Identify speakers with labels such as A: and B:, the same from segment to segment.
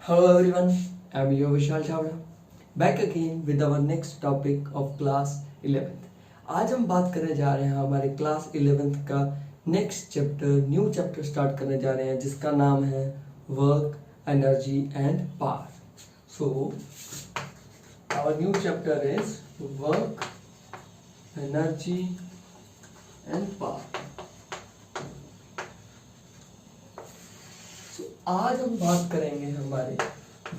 A: Hello everyone, I'm your Vishal Chawda, back again with our next topic of class 11th. आज हम बात करने जा रहे हैं हमारे क्लास 11th का next chapter, new chapter start करने जा रहे हैं जिसका नाम है work, energy and power. So our new chapter is work, energy and power. आज हम बात करेंगे हमारे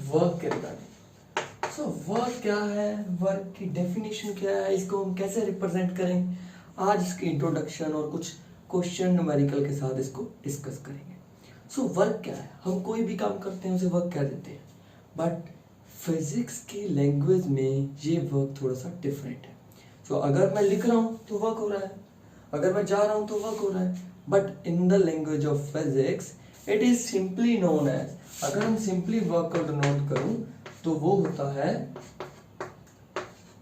A: वर्क के रिगार्डिंग. सो वर्क क्या है, वर्क की डेफिनेशन क्या है, इसको हम कैसे रिप्रेजेंट करेंगे, आज इसकी इंट्रोडक्शन और कुछ क्वेश्चन न्यूमेरिकल के साथ इसको डिस्कस करेंगे. सो वर्क क्या है, हम कोई भी काम करते हैं उसे वर्क कह देते हैं, बट फिजिक्स की लैंग्वेज में ये वर्क थोड़ा सा डिफरेंट है. सो अगर मैं लिख रहा हूँ तो वर्क हो रहा है, अगर मैं जा रहा हूँ तो वर्क हो रहा है, but in the language of physics it is simply known as, अगर हम सिंपली वर्क को डिनोट करूं तो वो होता है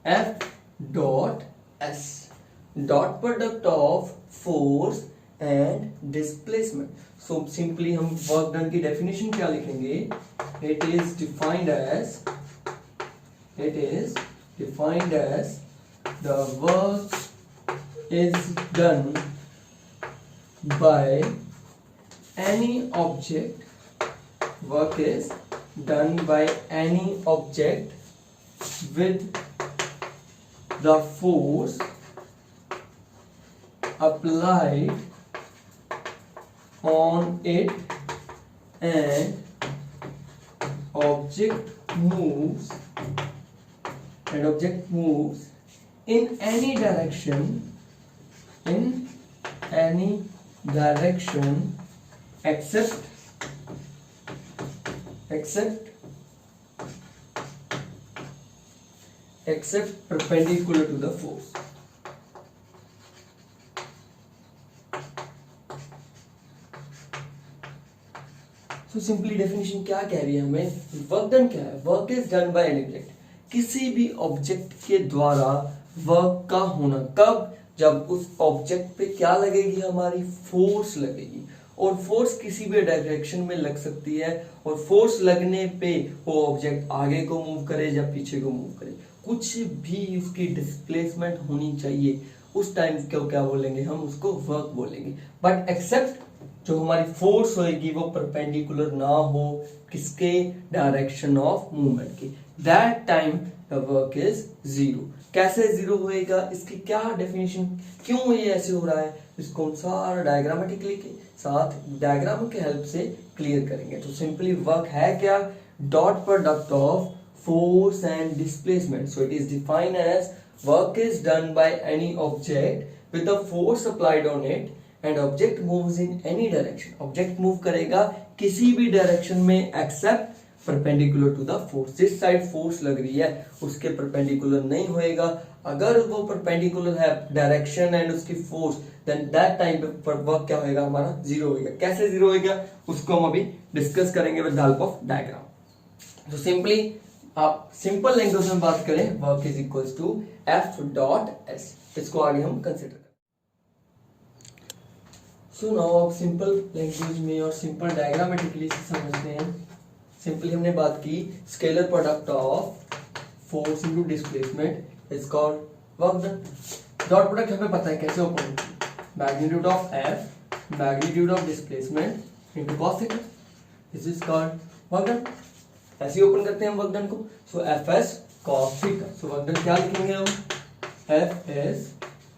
A: F dot S, dot product of force and displacement. So simply हम वर्क डन की डेफिनेशन क्या लिखेंगे, it is defined as the work is done by any object, work is done by any object with the force applied on it and object moves in any direction except perpendicular to the force. So simply definition क्या कह रही है हमें, work done क्या है, work is done by any object, किसी भी object के द्वारा वर्क का होना. कब, जब उस ऑब्जेक्ट पे क्या लगेगी, हमारी फोर्स लगेगी, और फोर्स किसी भी डायरेक्शन में लग सकती है, और फोर्स लगने पे वो ऑब्जेक्ट आगे को मूव करे या पीछे को मूव करे, कुछ भी उसकी डिस्प्लेसमेंट होनी चाहिए, उस टाइम को क्या बोलेंगे, हम उसको वर्क बोलेंगे. बट एक्सेप्ट जो हमारी फोर्स होएगी वो परपेंडिकुलर ना हो किसके, डायरेक्शन ऑफ मूवमेंट के, that time the work is zero. कैसे जीरो होएगा, इसकी क्या डेफिनेशन, क्यों ये ऐसे हो रहा है, इसको हम सारा डायग्रामेटिकली के साथ डायग्राम के हेल्प से क्लियर करेंगे. तो सिंपली वर्क है क्या, dot product of force and displacement. So it is defined as work is done by any object with the force applied on it and object moves in any direction. Object move करेगा किसी भी direction में except perpendicular to the force. जिस side force लग रही है उसके perpendicular नहीं होएगा. अगर वो परपेंडिकुलर है डायरेक्शन एंड उसकी फोर्स, देन दैट टाइम पे वर्क क्या होएगा, हमारा जीरो होएगा. कैसे जीरो होएगा उसको हम अभी डिस्कस करेंगे विद हेल्प ऑफ डायग्राम. तो सिंपली आप सिंपल लैंग्वेज में बात करें, work is equals to F dot S. इसको आगे हम कंसिडर करें. सो नाउ आप सिंपल लैंग्वेज में और सिंपल डायग्रामेटिकली समझते हैं. सिंपली हमने बात की scalar product of force into displacement is called work done. Dot product हमें पता है कैसे ओपन होती है, magnitude of F magnitude of displacement into cos theta, this is called work done. ऐसे ही ओपन करते हैं हम वर्क डन को. सो Fs cos थीटा. सो वर्क डन क्या लिखेंगे हम, Fs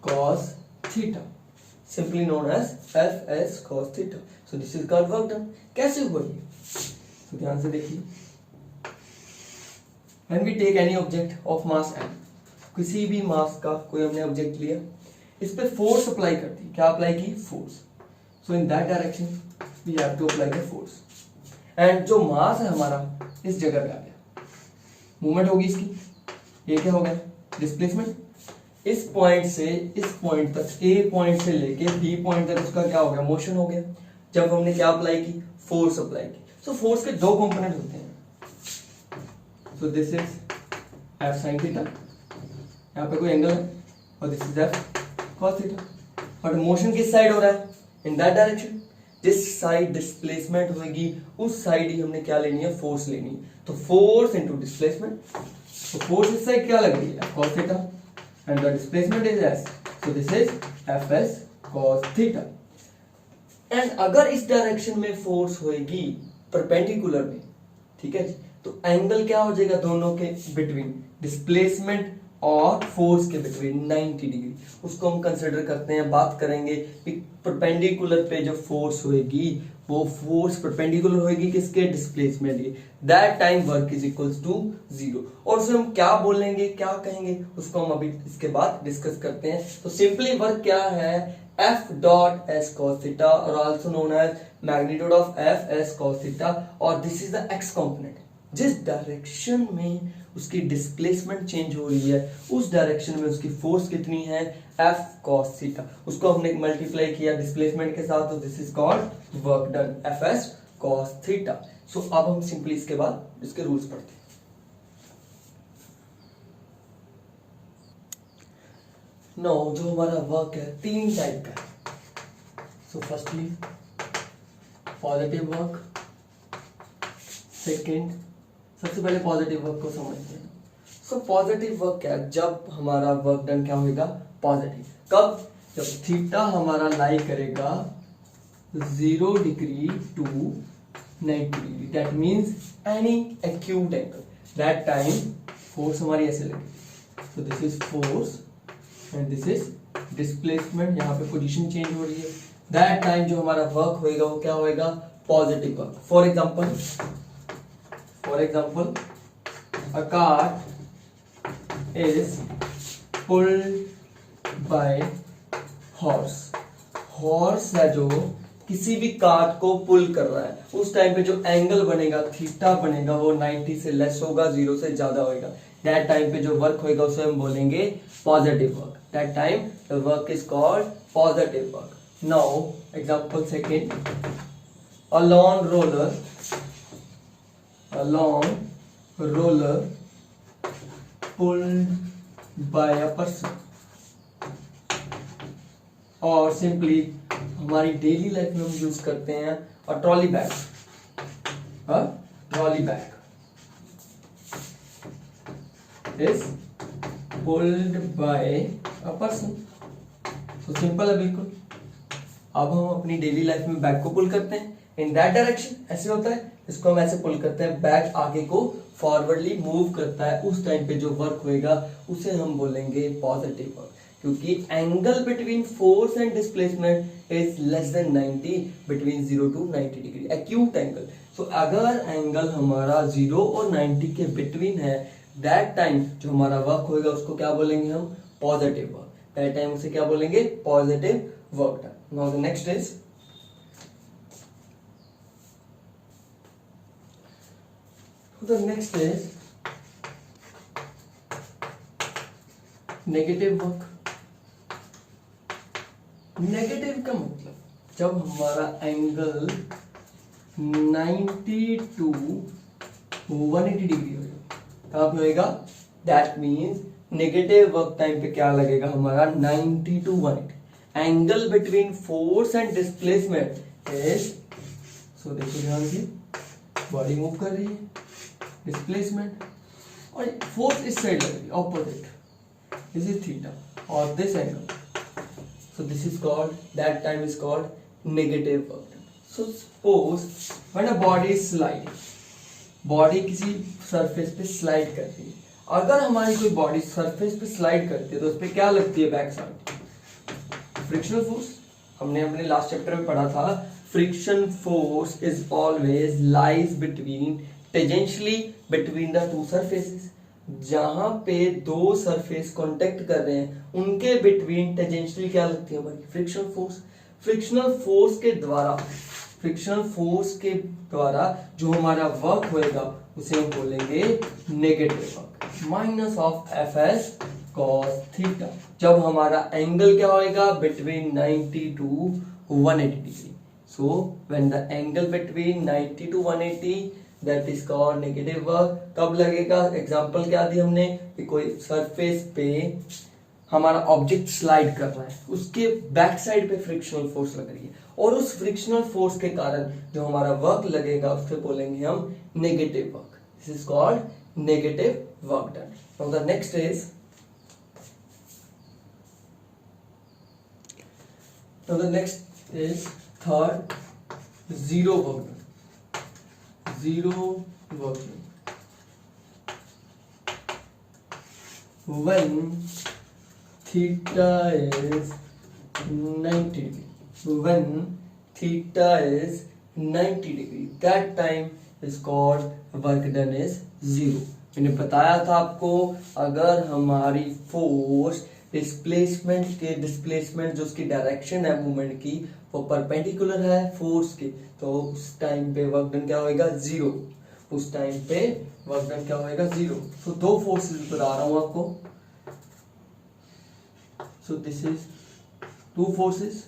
A: cos theta, simply known as Fs cos theta. So this is called work done. कैसे हुआ ये, तो ध्यान से देखिए. When we take any object of mass m, किसी भी मास का कोई हमने ऑब्जेक्ट लिया, इस पे फोर्स अप्लाई कर दी. क्या अप्लाई की, force. So in that direction we have to apply the force. And जो मास है हमारा इस जगह पे आ गया, मूवमेंट होगी इसकी, ये क्या हो गया, डिस्प्लेसमेंट. इस पॉइंट से इस पॉइंट तक, ए पॉइंट से लेके बी पॉइंट तक उसका क्या हो गया, मोशन हो गया. जब हमने क्या अप्लाई की, फोर्स अप्लाई की. सो फोर्स के दो कंपोनेंट होते हैं. सो this is F sin theta, यहाँ पे कोई एंगल है, और this is F cos theta. But motion किस साइड हो रहा है, इन दैट डायरेक्शन. जिस साइड डिस्प्लेसमेंट होगी उस साइड ही हमने क्या लेनी है, फोर्स लेनी है। तो फोर्स इनटू डिस्प्लेसमेंट, तो फोर्स इस साइड क्या लग रही है, cos theta, and the displacement is s, so this is fs cos theta. And अगर इस डायरेक्शन में फोर्स होगी परपेंडिकुलर में, ठीक है जी, तो एंगल क्या हो जाएगा दोनों के बिटवीन, डिस्प्लेसमेंट और फोर्स के बिटवीन 90 डिग्री, उसको हम कंसिडर करते हैं। बात करेंगे कि परपेंडिकुलर पे जो फोर्स होगी वो फोर्स परपेंडिकुलर होगी किसके, डिस्प्लेसमेंट के, that time work is equals to 0। और उसे हम क्या बोलेंगे, क्या कहेंगे, उसको हम अभी इसके बाद डिस्कस करते हैं। तो सिंपली वर्क क्या है, F dot S cos theta और also known as magnitude of F S cos theta, और this is the x component. जिस डायरेक्शन में उसकी डिस्प्लेसमेंट चेंज हो रही है उस डायरेक्शन में उसकी फोर्स कितनी है, F cos थीटा, उसको हमने मल्टीप्लाई किया डिस्प्लेसमेंट के साथ, तो this is called work done, Fs cos theta. So अब हम सिंपली इसके बाद इसके रूल्स पढ़ते हैं। नो जो हमारा वर्क है 3 टाइप का है। So firstly positive work, second, सबसे पहले पॉजिटिव वर्क को समझते हैं। सो पॉजिटिव वर्क क्या है, जब हमारा वर्क डन क्या होगा, पॉजिटिव। कब, जब थीटा हमारा लाई करेगा 0 degree to 90 degree, that means any acute angle, that time force हमारी ऐसे लगेगी। So this is force and this is displacement, यहाँ पे पोजीशन चेंज हो रही है, दैट टाइम जो हमारा वर्क होएगा वो क्या होएगा, positive work. For example a cart is pulled by horse, horse है जो किसी भी कार्ट को पुल कर रहा है, उस टाइम पे जो एंगल बनेगा, थीटा बनेगा, वो 90 से लेस होगा, 0 से ज्यादा होगा, दैट टाइम पे जो वर्क होगा उसे हम बोलेंगे positive work, that time the work is called positive work. Now example second, a long roller pulled by a person, और सिंपली हमारी डेली लाइफ में हम यूज करते हैं और trolley bag is pulled bye a person. तो simple है बिल्कुल। अब हम अपनी डेली लाइफ में बैग को पुल करते हैं इन दैट डायरेक्शन, ऐसे होता है, इसको हम ऐसे पुल करते हैं, बैग आगे को फॉरवर्डली मूव करता है, उस टाइम पे जो वर्क होएगा उसे हम बोलेंगे पॉजिटिव वर्क, क्योंकि angle between force and displacement is less than 90, between 0 to 90 degree, acute angle. So अगर एंगल हमारा 0 और 90 के बिटवीन है, दैट टाइम जो हमारा वर्क होएगा उसको क्या बोलेंगे हम, पॉजिटिव वर्क, दैट टाइम उसे क्या बोलेंगे, positive work done. Now the next is negative work. Negative का मतलब जब हमारा एंगल 90 to 180 डिग्री होगा, कहाँ पे होएगा, that means negative work time पे क्या लगेगा हमारा, 90 to 180। Angle between force and displacement is, so देखिए ध्यान से, बॉडी मूव कर रही है, डिस्प्लेसमेंट और फोर्स इस साइड लग रही है, ऑपोजिट, दिस इज थीटा और this angle, so this is called, that time is called negative work done. So suppose when a body is sliding, body किसी सरफेस पे स्लाइड कर रही है, अगर हमारी कोई बॉडी सरफेस पे स्लाइड करती है तो उस पे क्या लगती है, बैक साइड फ्रिक्शनल फोर्स। हमने अपने लास्ट चैप्टर में पढ़ा था, friction force is always lies between, tangentially between the two surfaces, जहां पे दो सरफेस कांटेक्ट कर रहे हैं उनके बिटवीन टेंजेंशियली क्या लगती है हमारी, फ्रिक्शनल फोर्स। फ्रिक्शनल फोर्स के द्वारा जो हमारा वर्क होएगा उसे हम बोलेंगे negative work, minus of F S cos theta, जब हमारा एंगल क्या होएगा, between 90 to 180 degree. So when the angle between 90 to 180 that is called negative work. कब लगेगा, एग्जांपल क्या दी हमने कि कोई सरफेस पे हमारा ऑब्जेक्ट स्लाइड कर रहा है, उसके बैक साइड पे फ्रिक्शनल फोर्स लग रही है, और उस फ्रिक्शनल फोर्स के कारण जो हमारा वर्क लगेगा उससे बोलेंगे हम negative work. This is called negative work done. Now the next is third, zero work done. Zero work done. When theta is 90 degree. When theta is 90 degree, that time is called work done is zero. मैंने बताया था आपको, अगर हमारी force displacement जो उसकी direction है movement की वो परपेंडिकुलर है फोर्स के, तो उस टाइम पे वर्क डन क्या होएगा? जीरो. उस टाइम पे वर्क डन क्या होएगा? जीरो. तो दो फोर्सेस बता रहा हूं आपको. सो दिस इज टू फोर्सेस.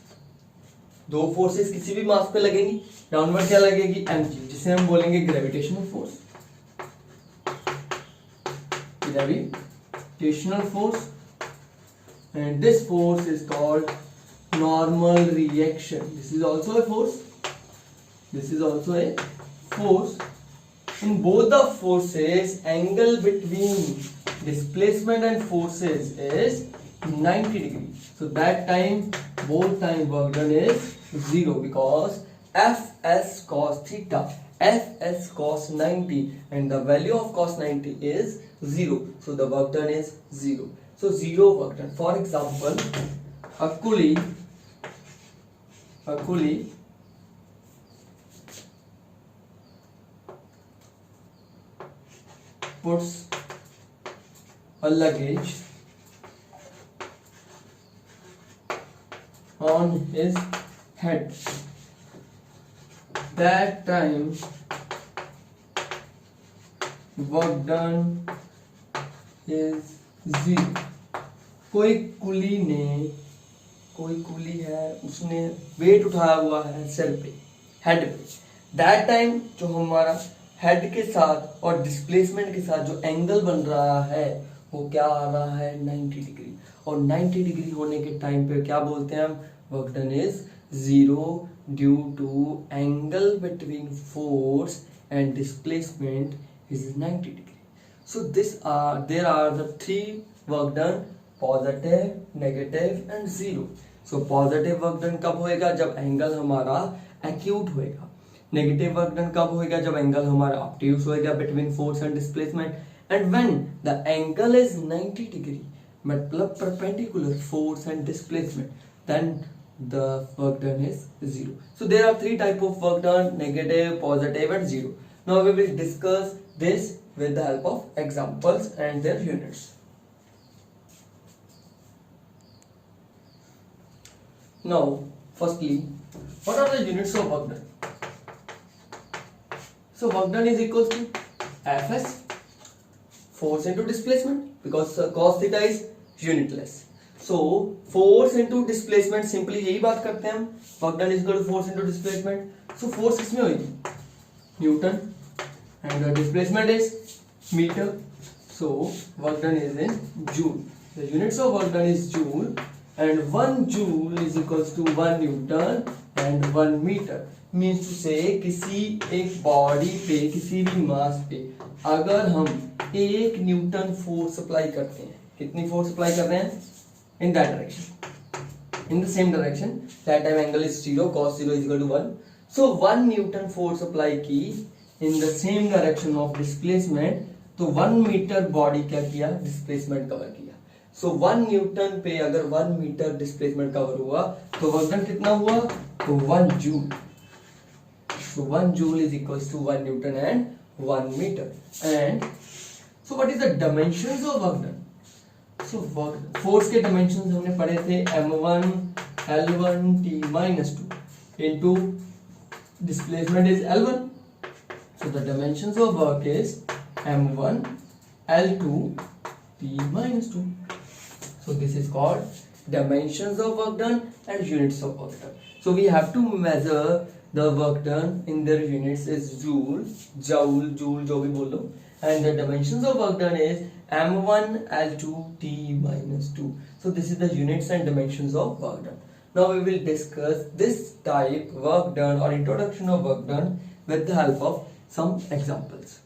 A: दो फोर्सेस किसी भी मास पे लगेंगी. डाउनवर्ड क्या लगेगी? mg, जिसे हम बोलेंगे gravitational force. Gravitational force. And this force is called normal reaction. This is also a force. This is also a force. In both the forces, angle between displacement and forces is 90 degree. So that time, both time work done is zero because Fs cos theta, Fs cos 90, and the value of cos 90 is zero. So the work done is zero. So zero work done. For example, a pulley puts a luggage on his head. That time work done is zero. कोई कुली है, उसने wait उठाया हुआ है sir पे, head पे. That time जो हमारा हेड के साथ और डिस्प्लेसमेंट के साथ जो एंगल बन रहा है वो क्या आ रहा है? 90 डिग्री. और 90 डिग्री होने के टाइम पे क्या बोलते हैं हम? Work done is zero due to angle between force and displacement is 90 degree. So there are the three work done: positive, negative and zero. So positive work done कब होएगा? जब एंगल हमारा acute होएगा. Negative work done कब होएगा? जब angle हमारा obtuse होएगा between force and displacement. And when the angle is 90 degree, मतलब perpendicular force and displacement, then the work done is zero. So there are three type of work done: negative, positive and zero. Now we will discuss this with the help of examples and their units. Now, firstly, what are the units of work done? So work done is equals to Fs, force into displacement, because cos theta is unitless. So force into displacement, simply यही बात करते हैं हम. Work done is equal to force into displacement. So force किसमें होगी? Newton, and the displacement is meter. So work done is in joule. The units of work done is joule, and 1 joule is equals to 1 newton and 1 meter. Means to say किसी एक body पे, किसी भी मास पे अगर हम 1 Newton force apply करते हैं, कितनी फोर्स अप्लाई कर रहे हैं? In that direction, in the same direction, that time angle is 0, cos 0 is equal to 1. So 1 Newton force apply की in the same direction of displacement, तो 1 मीटर बॉडी क्या किया? डिस्प्लेसमेंट कवर किया. सो 1 Newton पे अगर 1 मीटर डिस्प्लेसमेंट कवर हुआ तो work done कितना हुआ? तो 1 joule. So 1 joule is equals to 1 newton and 1 metre. And so what is the dimensions of work done? So force के डायमेंशंस हमने पढ़े थे m1 l1 t-2 into displacement is l1. So the dimensions of work is m1 l2 t-2. So this is called dimensions of work done and units of work done. So we have to measure the work done in their units is joule, joule, जो भी बोल लो, and the dimensions of work done is m1 l2 t minus 2. So this is the units and dimensions of work done. Now we will discuss this type work done or introduction of work done with the help of some examples.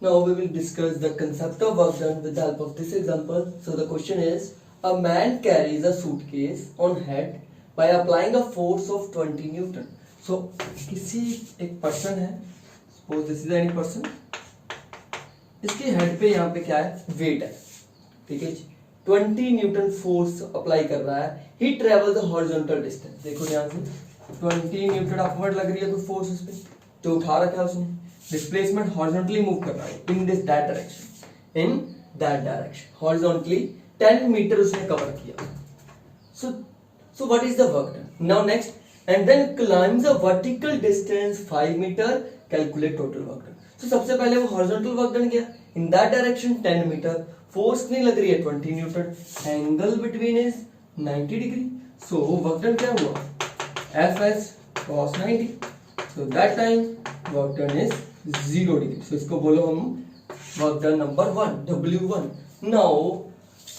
A: Now we will discuss the concept of work done with the help of this example. So the question is, a man carries a suitcase on head by applying a force of 20 Newton. So किसी एक person है, suppose this is any person, इसके head पे यहाँ पे क्या है, wait है, ठीक है जी, 20 न्यूटन फोर्स अप्लाई कर रहा है. ही ट्रेवल द हॉरिजॉन्टल डिस्टेंस. देखो यहाँ से 20 न्यूटन अपवर्ड लग रही है कोई फोर्स उस पे जो उठा रखा है उसने. डिस्प्लेसमेंट हॉरिजॉन्टली मूव कर रहा है in that direction horizontally 10 metre उसने कवर किया. So what is the work done? Now next, and then climbs a vertical distance 5 meter. Calculate total work done. So सबसे पहले वो horizontal work done किया in that direction 10 meter. Force नहीं लग रही है 20 Newton. Angle between is 90 degree. So work done क्या हुआ? Fs cos 90. So that time work done is 0 degree. So इसको बोलो हम work done number 1 W1. Now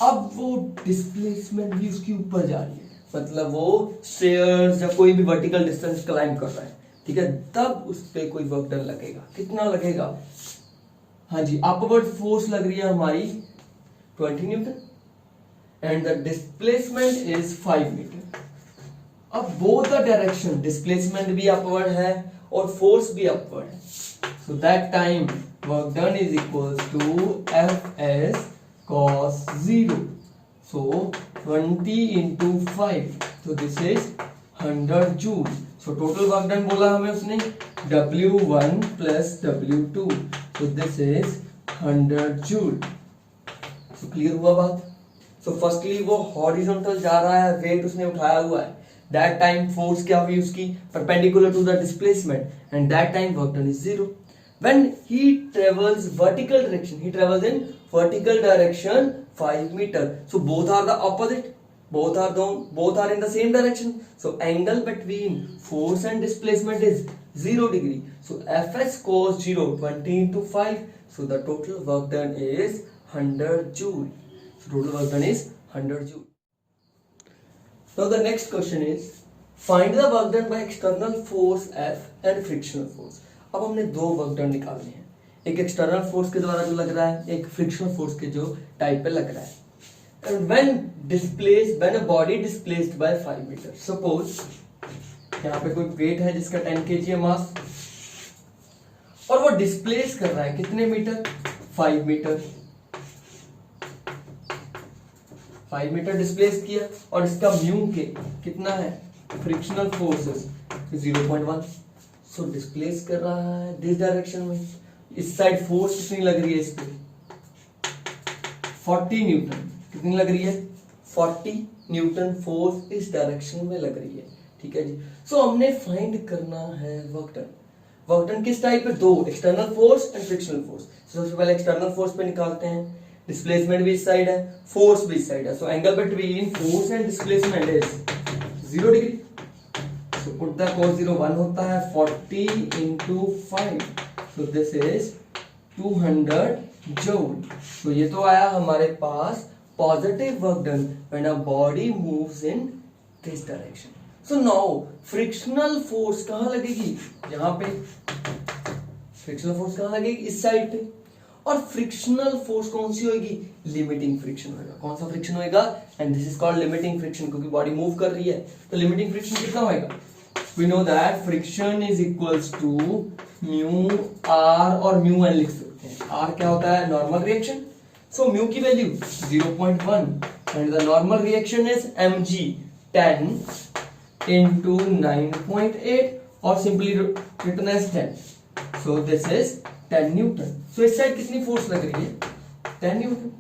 A: अब वो डिस्प्लेसमेंट भी उसके ऊपर जा रही है, मतलब वो स्टेयर्स या कोई भी वर्टिकल डिस्टेंस क्लाइंब कर रहा है, ठीक है, तब उस पे कोई वर्क डन लगेगा. कितना लगेगा? हाँ जी, अपवर्ड फोर्स लग रही है हमारी 20 newton and the displacement is 5 metre. अब बोथ द डायरेक्शन, डिस्प्लेसमेंट भी अपवर्ड है और फोर्स भी अपवर्ड है. So that time work done is equals to Fs cos 0. So 20 into 5. So this is 100 joule. So total work done बोला हमें उसने W1 plus W2. So this is 100 joule. So clear हुआ बात? So firstly वो horizontal जा रहा है, weight उसने उठाया हुआ है. That time force क्या हुई उसकी? Perpendicular to the displacement. And that time work done is 0. When he travels vertical direction, he travels in vertical direction 5 meter. So both are the opposite. Both are in the same direction. So angle between force and displacement is 0 degree. So Fs cos 0, 20 into 5. So the total work done is 100 joule. So total work done is 100 joule. Now the next question is, find the work done by external force F and frictional force. अब हमने दो work done निकालने हैं, एक external force के द्वारा जो लग रहा है, एक फ्रिक्शनल फोर्स के जो टाइप पे लग रहा है. And when a body displaced by 5 meter, suppose यहाँ पे कोई वेट है जिसका 10 kg है मास और वो डिस्प्लेस कर रहा है कितने मीटर? 5 मीटर. 5 मीटर डिस्प्लेस किया और इसका म्यू के कितना है? Frictional forces 0.1. सो डिस्प्लेस कर रहा है दिस डायरेक्शन में. इस साइड फोर्स कितनी लग रही है इस पे? 40 न्यूटन. कितनी लग रही है? 40 न्यूटन फोर्स इस डायरेक्शन में लग रही है, ठीक है जी. सो हमने फाइंड करना है वर्क डन. वर्क डन किस टाइप पे? दो, external force and frictional force. सबसे पहले एक्सटर्नल फोर्स पे निकालते हैं. डिस्प्लेसमेंट भी इस साइड है, फोर्स भी इस साइड है. So angle between force and displacement is 0 degree. So put the cos 0 1 होता है 40 into 5. So this is 200 joule. So ये तो आया हमारे पास positive work done when a body moves in this direction. So now frictional force कहाँ लगेगी? यहाँ पे. frictional force कहाँ लगेगी? इस साइड पे. और फ्रिक्शनल फोर्स कौन सी होगी? लिमिटिंग फ्रिक्शन होगा. कौन सा फ्रिक्शन होगा? And this is called limiting friction, क्योंकि बॉडी मूव कर रही है तो लिमिटिंग फ्रिक्शन कितना होगा? We know that friction is equals to mu r और mu n लिख सकते हैं. r क्या होता है? Normal reaction. सो mu की वैल्यू 0.1 and the normal reaction is mg 10 into 9.8 or simply written as 10. So this is 10 newton. So इस साइड कितनी फोर्स लग रही है? 10 न्यूटन.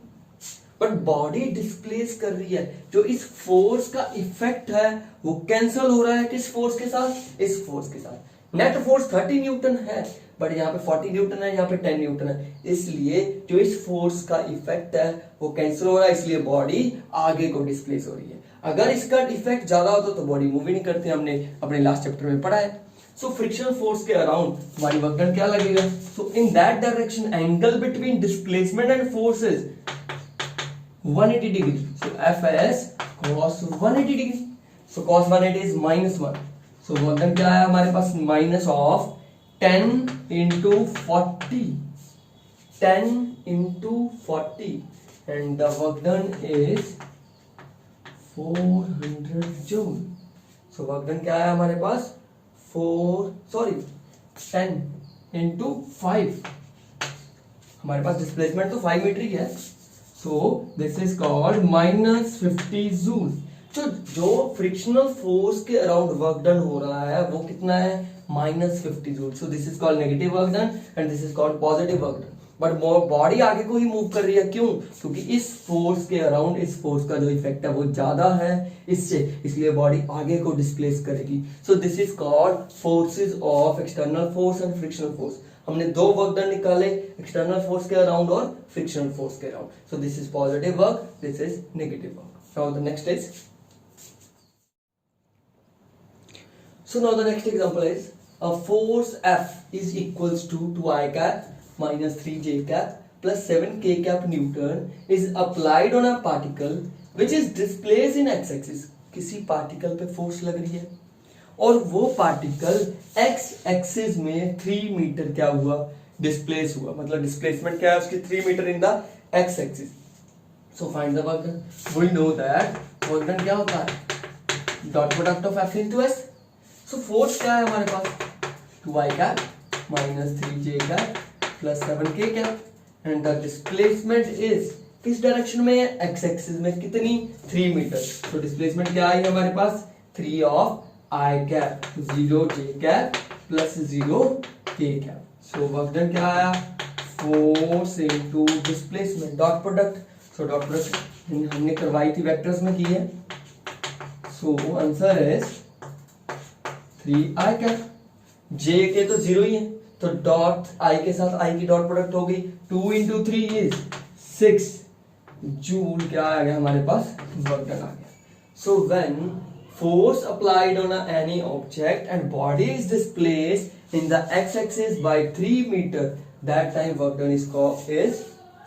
A: बट बॉडी डिस्प्लेस कर रही है, जो इस फोर्स का इफेक्ट है वो कैंसिल हो रहा है किस फोर्स के साथ? इस फोर्स के साथ. नेट फोर्स 30 न्यूटन है बट यहाँ पे 40 न्यूटन है, यहाँ पे 10 न्यूटन है, इसलिए जो इस फोर्स का इफेक्ट है वो कैंसिल हो रहा है, इसलिए बॉडी आगे को डिस्प्लेस हो रही है. अगर इसका इफेक्ट ज्यादा होता तो बॉडी मूव ही नहीं करती. हमने अपने लास्ट चैप्टर में पढ़ा है. सो फ्रिक्शनल फोर्स के अराउंड हमारी वर्क डन क्या लगेगा? So in that direction angle between displacement and force is 180 degree. So F S cos 180 degree. So cos 180 is -1. So work done क्या है हमारे पास? Minus of 10 into 40. 10 into 40 and the work done is 400 joule. So work done क्या है हमारे पास? 10 into 5. हमारे पास displacement तो 5 metre ही है. So this is called -50 joule. जो फ्रिक्शनल फोर्स के अराउंड वर्क डन हो रहा है वो कितना है? -50 joule. So this is called negative work done and this is called positive work done. But body आगे को ही मूव कर रही है. क्यों? क्योंकि इस फोर्स के अराउंड इस फोर्स का जो इफेक्ट है वो ज्यादा है इससे, इसलिए बॉडी आगे को डिस्प्लेस करेगी. सो this is called forces of external force and frictional force. हमने दो वर्क डन निकाले, एक्सटर्नल फोर्स के अराउंड और फ्रिक्शनल फोर्स के around. So this is positive work, this is negative work. Now the next is, so now the next example is a force F is equals to 2I cap minus 3J cap plus 7K cap Newton is applied on a particle which is displaced in x axis. किसी particle पे force लग रही है और वो particle x axis में 3 metre क्या हुआ? डिस्प्लेस हुआ. मतलब डिस्प्लेसमेंट क्या है उसकी? 3 metre in the x axis. So find the work done. We know that work done क्या होता है? Dot product of F into S. So force क्या है हमारे पास? 2I cap minus 3J cap plus 7K cap and the displacement is किस direction में है? x एक्सिस में. कितनी? 3 मीटर. तो डिस्प्लेसमेंट क्या आई हमारे पास? 3 of I cap 0J cap plus 0K cap. So work done क्या आया? Force into displacement dot product. So dot product हमने करवाई थी वेक्टर्स में की है. So answer is 3I cap. J के तो 0 ही है तो डॉट I के साथ I की डॉट प्रोडक्ट हो गई. 2 into 3 is 6 जूल क्या आ गया हमारे पास? वर्क डन आ गया. So when force applied on any object and body is displaced in the x-axis by 3 meter, that time work done is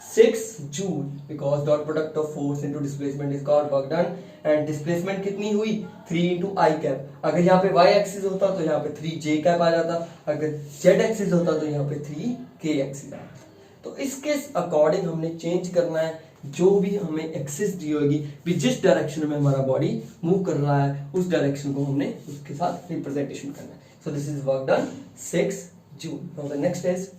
A: 6 joule because dot product of force into displacement is called work done. and displacement कितनी हुई? 3 into I cap. अगर यहाँ पे y axis होता तो यहाँ पे 3J cap आ जाता. अगर z एक्सिस होता तो यहाँ पे 3K एक्सिस आ जाता. तो इसके अकॉर्डिंग हमने चेंज करना है. जो भी हमें एक्सिस दी होगी, भी जिस डायरेक्शन में हमारा बॉडी मूव कर रहा है उस डायरेक्शन को हमने उसके साथ रिप्रेजेंटेशन करना है. सो this is work done 6 joule. Now the next is,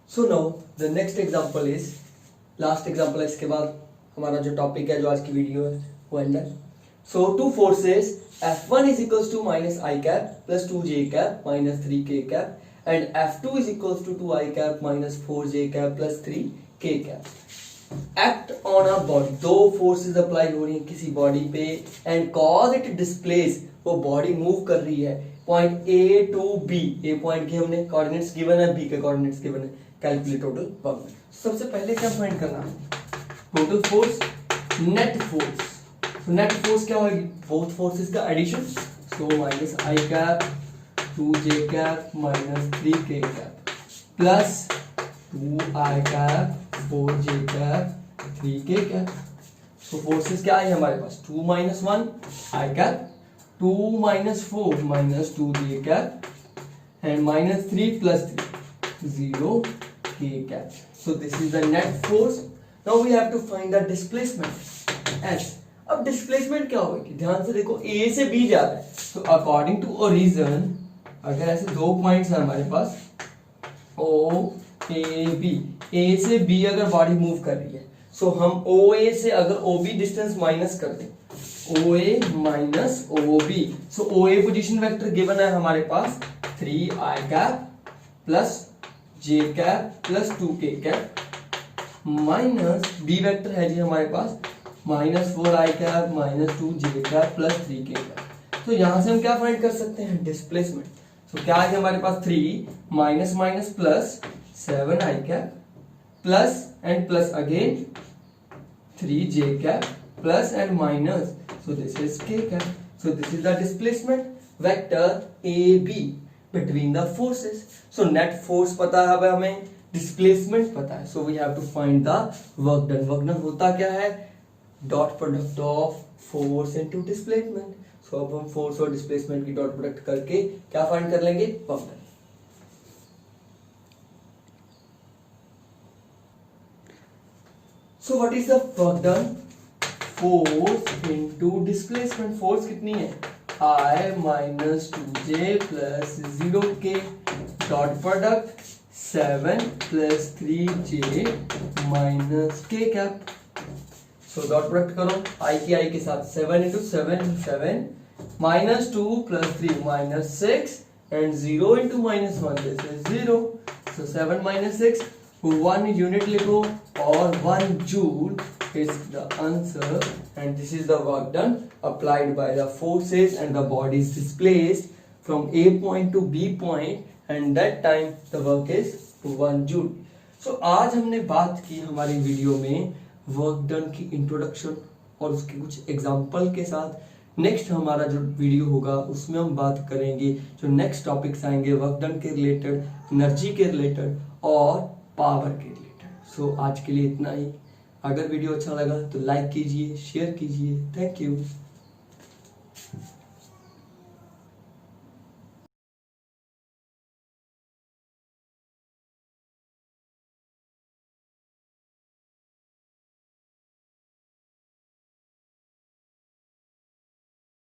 A: so now the next example is, last example है इसके बाद हमारा जो टॉपिक है, जो आज की वीडियो है वो एंड है. So two forces F1 is equals to minus I cap plus 2J cap minus 3K cap and F2 is equals to 2I cap minus 4J cap plus 3K cap. Act on a body. दो forces apply हो रही हैं किसी body पे and cause it displace. वो body move कर रही है point A to B. A point के हमने कोऑर्डिनेट्स गिवन है, B के कोऑर्डिनेट्स गिवन है. Calculate total work. सबसे पहले क्या फाइंड करना है? Total force, net force. Net force क्या होगी? बोथ फोर्सेस का addition. So minus I cap 2J cap minus 3K cap plus 2I cap 4J cap 3K cap. So forces क्या है हमारे पास? 2 minus 1 I cap, 2 minus 4 minus 2J cap and minus 3 plus 3 0K cap. So this is the net force. Now we have to find the displacement S. अब displacement क्या होगी? ध्यान से देखो, A से B जा रहा है तो अकॉर्डिंग टू ओरिजिन, अगर ऐसे दो पॉइंट्स हैं हमारे पास O A B, A से B अगर बॉडी मूव कर रही है सो हम OA से अगर OB डिस्टेंस माइनस कर दें, OA minus OB, so OA position vector given है हमारे पास 3I cap plus J cap plus 2K cap minus B vector है जी हमारे पास minus 4I cap minus 2J cap plus 3K cap. तो यहां से हम क्या फाइंड कर सकते हैं? डिस्प्लेसमेंट. तो क्या है हमारे पास? 3 minus minus plus 7I cap plus and plus again 3J cap plus and minus So this is k cap. So this is the displacement vector AB between the forces. So net force पता है हमें, displacement पता है. So we have to find the work done. Work done होता क्या है? Dot product of force into displacement. So अब हम force और displacement की dot product करके क्या find कर लेंगे? Work done. So what is the work done? Force into displacement. Force कितनी है? I minus 2j plus 0k dot product 7 plus 3j minus k cap. So dot product करो I की I के साथ 7 into 7 minus 2 plus 3 minus 6 and 0 into minus 1 this is 0. So 7 minus 6 1 unit लिखो और 1 joule is the answer, and this is the work done applied by the forces and the body is displaced from A point to B point, and that time the work is 1 joule. So आज हमने बात की हमारी video में work done की introduction और उसके कुछ एग्जाम्पल के साथ। नेक्स्ट हमारा जो वीडियो होगा उसमें हम बात करेंगे जो नेक्स्ट टॉपिक्स आएंगे वर्क डन के रिलेटेड, एनर्जी के रिलेटेड और पावर के रिलेटेड। सो आज के लिए इतना ही। अगर वीडियो अच्छा लगा तो लाइक कीजिए, शेयर कीजिए। Thank you.